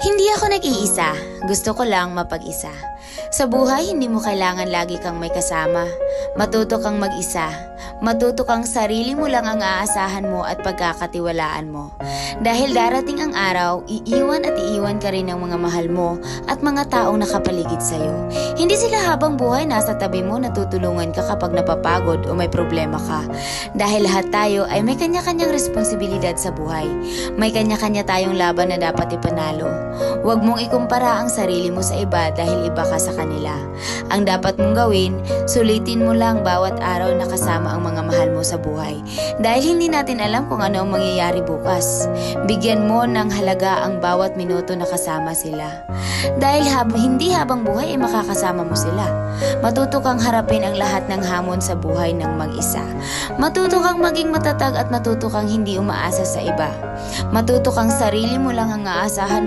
Hindi ako nag-iisa. Gusto ko lang mapag-isa. Sa buhay, hindi mo kailangan lagi kang may kasama. Matuto kang mag-isa. Matuto kang sarili mo lang ang aasahan mo at pagkakatiwalaan mo. Dahil darating ang araw, iiwan at iiwan ka rin ng mga mahal mo at mga taong nakapaligid sa'yo. Hindi sila habang buhay nasa tabi mo natutulungan ka kapag napapagod o may problema ka. Dahil lahat tayo ay may kanya-kanyang responsibilidad sa buhay. May kanya-kanya tayong laban na dapat ipanalo. Huwag mong ikumpara ang sarili mo sa iba dahil iba ka sa kanila. Ang dapat mong gawin, sulitin mo lang bawat araw na kasama ang mga mahal mo sa buhay. Dahil hindi natin alam kung ano ang mangyayari bukas. Bigyan mo ng halaga ang bawat minuto na kasama sila. Dahil hindi habang buhay ay makakasama mo sila. Matuto kang harapin ang lahat ng hamon sa buhay ng mag-isa. Matuto kang maging matatag at matuto kang hindi umaasa sa iba. Matuto kang sarili mo lang ang aasahan